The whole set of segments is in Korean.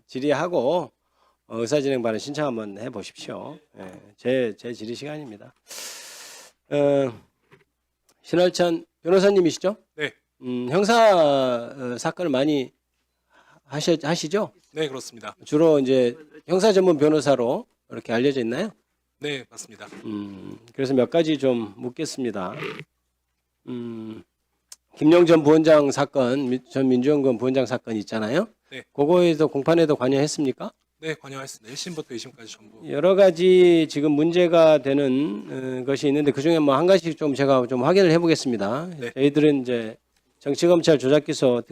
질의하고 의사진행 발언 신청 한번 해보십시오. 제 질의 시간입니다. 신월천 변호사님이시죠? 네. 형사 사건을 많이 하시죠? 네, 그렇습니다. 주로 이제 형사 전문 변호사로 이렇게 알려져 있나요? 네, 맞습니다. 그래서 몇 가지 좀 묻겠습니다. 김용 전 부원장 사건, 전 민주연구원 부원장 사건 있잖아요. 네. 그거에도 공판에도 관여했습니까? 네, 관여했습니다. 1심부터 2심까지 전부. 여러 가지 지금 문제가 되는 것이 있는데 그 중에 뭐 한 가지씩 좀 제가 좀 확인을 해보겠습니다. 네. 저희들은 이제 정치검찰 조작기소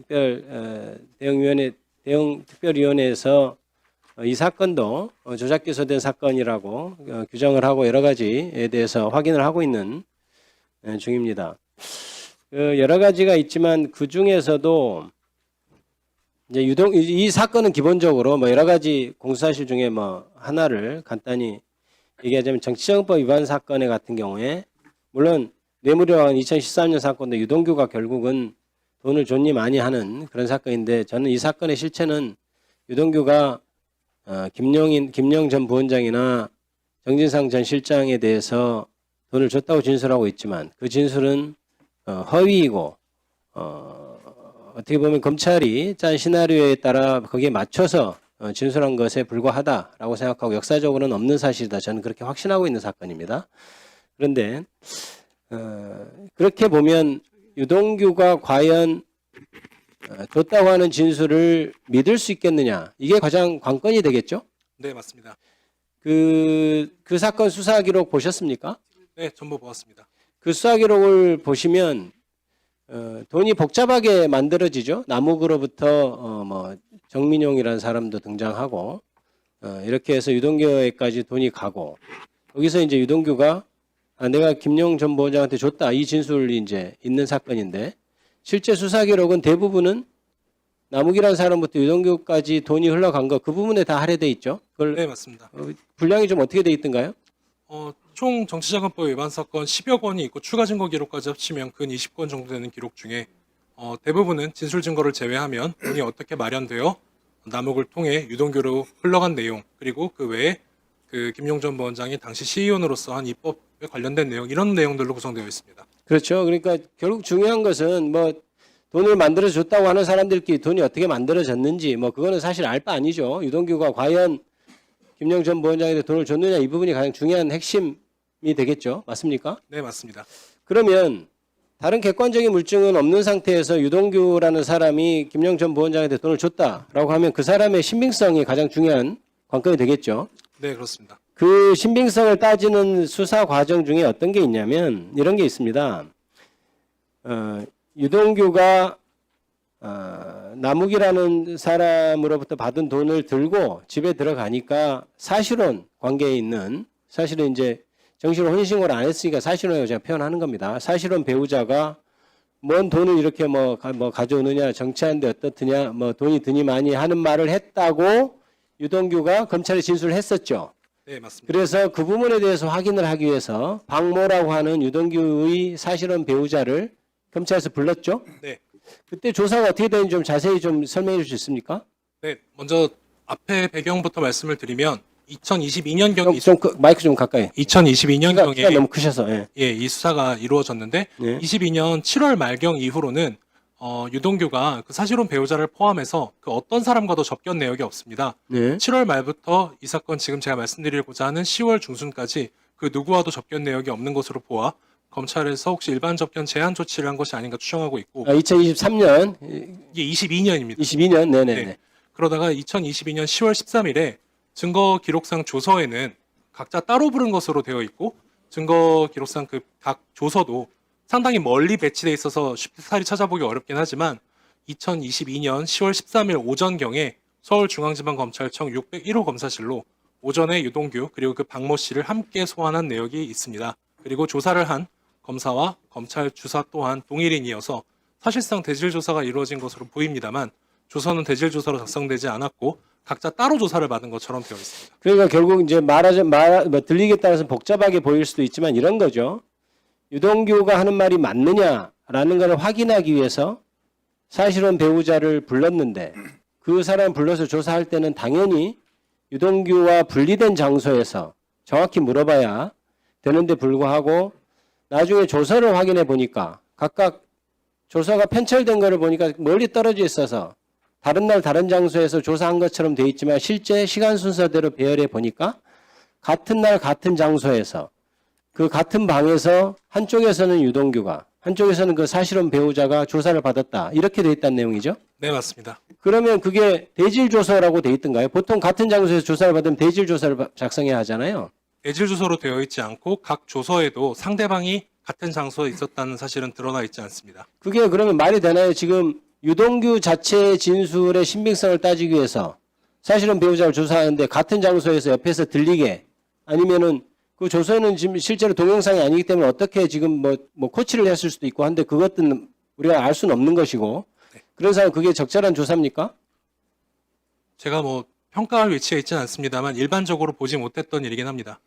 특별위원회에서 이 사건도 조작기소된 사건이라고 규정을 하고 여러 가지에 대해서 확인을 하고 있는 중입니다. 여러 가지가 있지만 그 중에서도 이제 이 사건은 기본적으로 뭐 여러 가지 공수사실 중에 뭐 하나를 간단히 얘기하자면 정치자금법 위반 사건의 같은 경우에 물론 뇌물이와 2013년 사건도 유동규가 결국은 돈을 존니 많이 하는 그런 사건인데 저는 이 사건의 실체는 유동규가 김용 전 부원장이나 정진상 전 실장에 대해서 돈을 줬다고 진술하고 있지만 그 진술은 허위이고 어떻게 보면 검찰이 짠 시나리오에 따라 거기에 맞춰서 진술한 것에 불과하다라고 생각하고 역사적으로는 없는 사실이다. 저는 그렇게 확신하고 있는 사건입니다. 그런데 그렇게 보면 유동규가 과연 줬다고 하는 진술을 믿을 수 있겠느냐. 이게 가장 관건이 되겠죠? 네, 맞습니다. 그 사건 수사 기록 보셨습니까? 네, 전부 보았습니다. 그 수사 기록을 보시면 돈이 복잡하게 만들어지죠. 남욱으로부터 뭐 정민용이라는 사람도 등장하고 이렇게 해서 유동규에까지 돈이 가고 여기서 이제 유동규가 내가 김용 전 부원장한테 줬다 이 진술이 이제 있는 사건인데 실제 수사 기록은 대부분은 남욱이라는 사람부터 유동규까지 돈이 흘러간 거 그 부분에 다 할애돼 있죠. 그걸 네, 맞습니다. 분량이 좀 어떻게 돼 있던가요? 총 정치자금법 위반 사건 10여 건이 있고 추가 증거 기록까지 합치면 근 20건 정도 되는 기록 중에 대부분은 진술 증거를 제외하면 돈이 어떻게 마련되어 남욱을 통해 유동규로 흘러간 내용 그리고 그 외에 그 김용 전 부원장이 당시 시의원으로서 한 입법에 관련된 내용 이런 내용들로 구성되어 있습니다. 그렇죠. 그러니까 결국 중요한 것은 뭐 돈을 만들어줬다고 하는 사람들끼리 돈이 어떻게 만들어졌는지 뭐 그거는 사실 알 바 아니죠. 유동규가 과연 김용 전 부원장에게 돈을 줬느냐 이 부분이 가장 중요한 핵심이 되겠죠. 맞습니까? 네, 맞습니다. 그러면 다른 객관적인 물증은 없는 상태에서 유동규라는 사람이 김용 전 부원장한테 돈을 줬다라고 하면 그 사람의 신빙성이 가장 중요한 관건이 되겠죠. 네, 그렇습니다. 그 신빙성을 따지는 수사 과정 중에 어떤 게 있냐면 이런 게 있습니다. 유동규가 남욱이라는 사람으로부터 받은 돈을 들고 집에 들어가니까 사실혼 관계에 있는 사실은 이제 정식으로 혼인신고를 안 했으니까 사실혼이라고 제가 표현하는 겁니다. 사실혼 배우자가 뭔 돈을 이렇게 뭐 가져오느냐 정치하는데 어떻느냐 뭐 돈이 드니 많이 하는 말을 했다고 유동규가 검찰에 진술을 했었죠. 네, 맞습니다. 그래서 그 부분에 대해서 확인을 하기 위해서 박모라고 하는 유동규의 사실혼 배우자를 검찰에서 불렀죠. 네. 그때 조사가 어떻게 되는지 좀 자세히 좀 설명해 주실 수 있습니까? 네, 먼저 앞에 배경부터 말씀을 드리면 2022년경에 마이크 좀 가까이. 2022년경에 키가 너무 크셔서. 예. 이 수사가 이루어졌는데 네. 22년 7월 말경 이후로는 유동규가 그 사실혼 배우자를 포함해서 그 어떤 사람과도 접견 내역이 없습니다. 네. 7월 말부터 이 사건 지금 제가 말씀드리고자 하는 10월 중순까지 그 누구와도 접견 내역이 없는 것으로 보아 검찰에서 혹시 일반 접견 제한 조치를 한 것이 아닌가 추정하고 있고 2023년, 이게 22년입니다. 22년, 네네네. 네. 그러다가 2022년 10월 13일에 증거 기록상 조서에는 각자 따로 부른 것으로 되어 있고 증거 기록상 그 각 조서도 상당히 멀리 배치돼 있어서 쉽사리 찾아보기 어렵긴 하지만 2022년 10월 13일 오전경에 서울중앙지방검찰청 601호 검사실로 오전에 유동규 그리고 그 박모 씨를 함께 소환한 내역이 있습니다. 그리고 조사를 한 검사와 검찰 주사 또한 동일인이어서 사실상 대질조사가 이루어진 것으로 보입니다만 조서는 대질조사로 작성되지 않았고 각자 따로 조사를 받은 것처럼 되어 있습니다. 그러니까 결국 이제 들리기에 따라서 복잡하게 보일 수도 있지만 이런 거죠. 유동규가 하는 말이 맞느냐라는 걸 확인하기 위해서 사실혼 배우자를 불렀는데 그 그 사람 불러서 조사할 때는 당연히 유동규와 분리된 장소에서 정확히 물어봐야 되는데 불구하고 나중에 조서를 확인해 보니까 각각 조서가 편철된 거를 보니까 멀리 떨어져 있어서 다른 날 다른 장소에서 조사한 것처럼 돼 있지만 실제 시간 순서대로 배열해 보니까 같은 날 같은 장소에서 그 같은 방에서 한쪽에서는 유동규가 한쪽에서는 그 사실혼 배우자가 조사를 받았다. 이렇게 돼 있다는 내용이죠. 네, 맞습니다. 그러면 그게 대질조서라고 돼 있던가요? 보통 같은 장소에서 조사를 받으면 대질조서를 작성해야 하잖아요. 대질 주소로 되어 있지 않고 각 조서에도 상대방이 같은 장소에 있었다는 사실은 드러나 있지 않습니다. 그게 그러면 말이 되나요? 지금 유동규 자체의 진술의 신빙성을 따지기 위해서 사실은 배우자를 조사하는데 같은 장소에서 옆에서 들리게 아니면은 그 조서에는 지금 실제로 동영상이 아니기 때문에 어떻게 지금 뭐 코치를 했을 수도 있고 한데 그것들은 우리가 알 수는 없는 것이고 그래서 그게 적절한 조사입니까? 제가 뭐 평가할 위치에 있지는 않습니다만 일반적으로 보지 못했던 일이긴 합니다.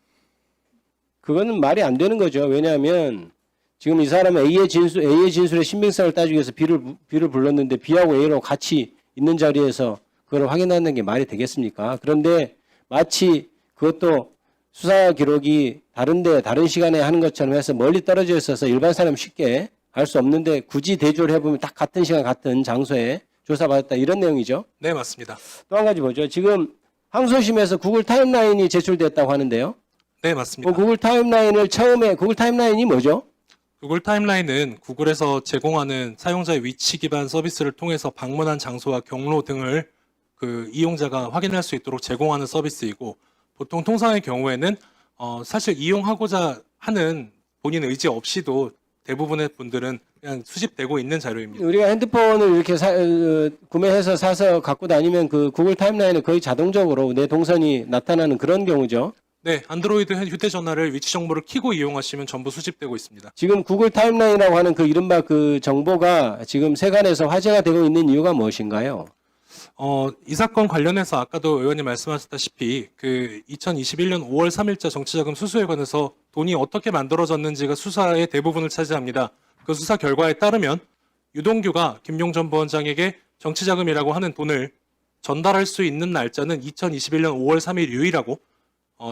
그거는 말이 안 되는 거죠. 왜냐하면 지금 이 사람은 A의 진술의 신빙성을 따지기 위해서 B를 불렀는데 B하고 A로 같이 있는 자리에서 그걸 확인하는 게 말이 되겠습니까? 그런데 마치 그것도 수사 기록이 다른데 다른 시간에 하는 것처럼 해서 멀리 떨어져 있어서 일반 사람 쉽게 알 수 없는데 굳이 대조를 해보면 딱 같은 시간 같은 장소에 조사받았다 이런 내용이죠. 네, 맞습니다. 또 한 가지 보죠. 지금 항소심에서 구글 타임라인이 제출됐다고 하는데요. 네, 맞습니다. 구글 타임라인을 처음에 구글 타임라인이 뭐죠? 구글 타임라인은 구글에서 제공하는 사용자의 위치 기반 서비스를 통해서 방문한 장소와 경로 등을 그 이용자가 확인할 수 있도록 제공하는 서비스이고 보통 통상의 경우에는 사실 이용하고자 하는 본인 의지 없이도 대부분의 분들은 그냥 수집되고 있는 자료입니다. 우리가 핸드폰을 이렇게 구매해서 사서 갖고 다니면 그 구글 타임라인에 거의 자동적으로 내 동선이 나타나는 그런 경우죠. 네, 안드로이드 휴대전화를 위치 정보를 켜고 이용하시면 전부 수집되고 있습니다. 지금 구글 타임라인이라고 하는 그 이른바 그 정보가 지금 세간에서 화제가 되고 있는 이유가 무엇인가요? 이 사건 관련해서 아까도 의원님 말씀하셨다시피 그 2021년 5월 3일자 정치자금 수수에 관해서 돈이 어떻게 만들어졌는지가 수사의 대부분을 차지합니다. 그 수사 결과에 따르면 유동규가 김용전 부원장에게 정치자금이라고 하는 돈을 전달할 수 있는 날짜는 2021년 5월 3일 유일하고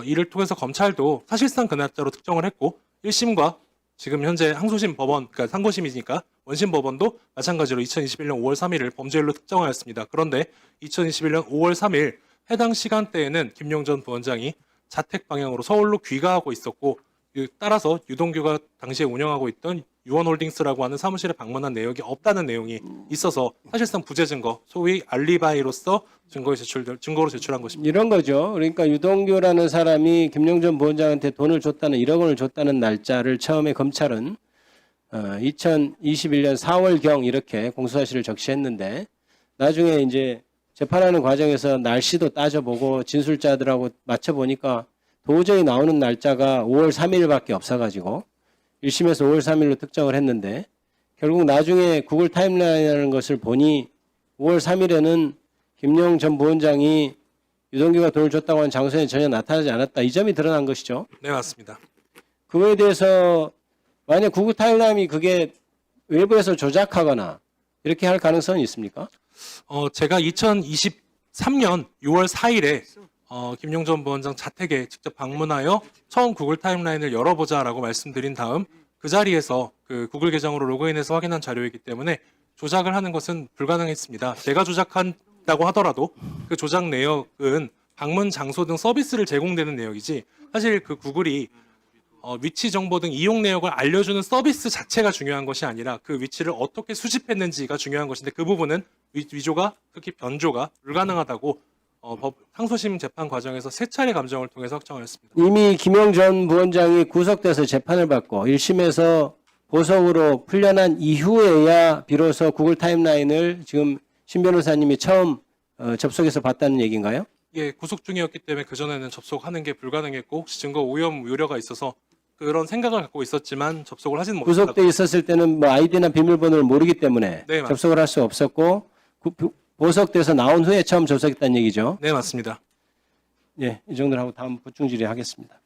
이를 통해서 검찰도 사실상 그 날짜로 특정을 했고 1심과 지금 현재 항소심 법원, 그러니까 상고심이니까 원심 법원도 마찬가지로 2021년 5월 3일을 범죄일로 특정하였습니다. 그런데 2021년 5월 3일 해당 시간대에는 김용전 부원장이 자택 방향으로 서울로 귀가하고 있었고 따라서 유동규가 당시에 운영하고 있던 유원홀딩스라고 하는 사무실에 방문한 내역이 없다는 내용이 있어서 사실상 부재 증거, 소위 알리바이로서 증거로 제출한 것입니다. 이런 거죠. 그러니까 유동규라는 사람이 김용전 부원장한테 돈을 줬다는 1억 원을 줬다는 날짜를 처음에 검찰은 2021년 4월경 이렇게 공소사실을 적시했는데 나중에 이제 재판하는 과정에서 날씨도 따져보고 진술자들하고 맞춰보니까 도저히 나오는 날짜가 5월 3일밖에 없어가지고 1심에서 5월 3일로 특정을 했는데 결국 나중에 구글 타임라인이라는 것을 보니 5월 3일에는 김용 전 부원장이 유동규가 돈을 줬다고 하는 장소에 전혀 나타나지 않았다. 이 점이 드러난 것이죠. 네, 맞습니다. 그거에 대해서 만약 구글 타임라인이 그게 외부에서 조작하거나 이렇게 할 가능성이 있습니까? 제가 2023년 6월 4일에 김용전 부원장 자택에 직접 방문하여 처음 구글 타임라인을 열어보자라고 말씀드린 다음 그 자리에서 그 구글 계정으로 로그인해서 확인한 자료이기 때문에 조작을 하는 것은 불가능했습니다. 제가 조작한다고 하더라도 그 조작 내역은 방문 장소 등 서비스를 제공되는 내역이지 사실 그 구글이 위치 정보 등 이용 내역을 알려주는 서비스 자체가 중요한 것이 아니라 그 위치를 어떻게 수집했는지가 중요한 것인데 그 부분은 위조가 특히 변조가 불가능하다고 상소심 재판 과정에서 세 차례 감정을 통해서 확정하였습니다. 이미 김용 전 부원장이 구속돼서 재판을 받고 1심에서 보석으로 풀려난 이후에야 비로소 구글 타임라인을 지금 신 변호사님이 처음 접속해서 봤다는 얘기인가요? 예, 구속 중이었기 때문에 그전에는 접속하는 게 불가능했고 혹시 증거 오염 우려가 있어서 그런 생각을 갖고 있었지만 접속을 하지는 못했다. 구속돼 있었을 때는 뭐 아이디나 비밀번호를 모르기 때문에 네, 접속을 할 수 없었고 보석돼서 나온 후에 처음 접속했다는 얘기죠. 네, 맞습니다. 예, 이 정도로 하고 다음 보충 질의하겠습니다.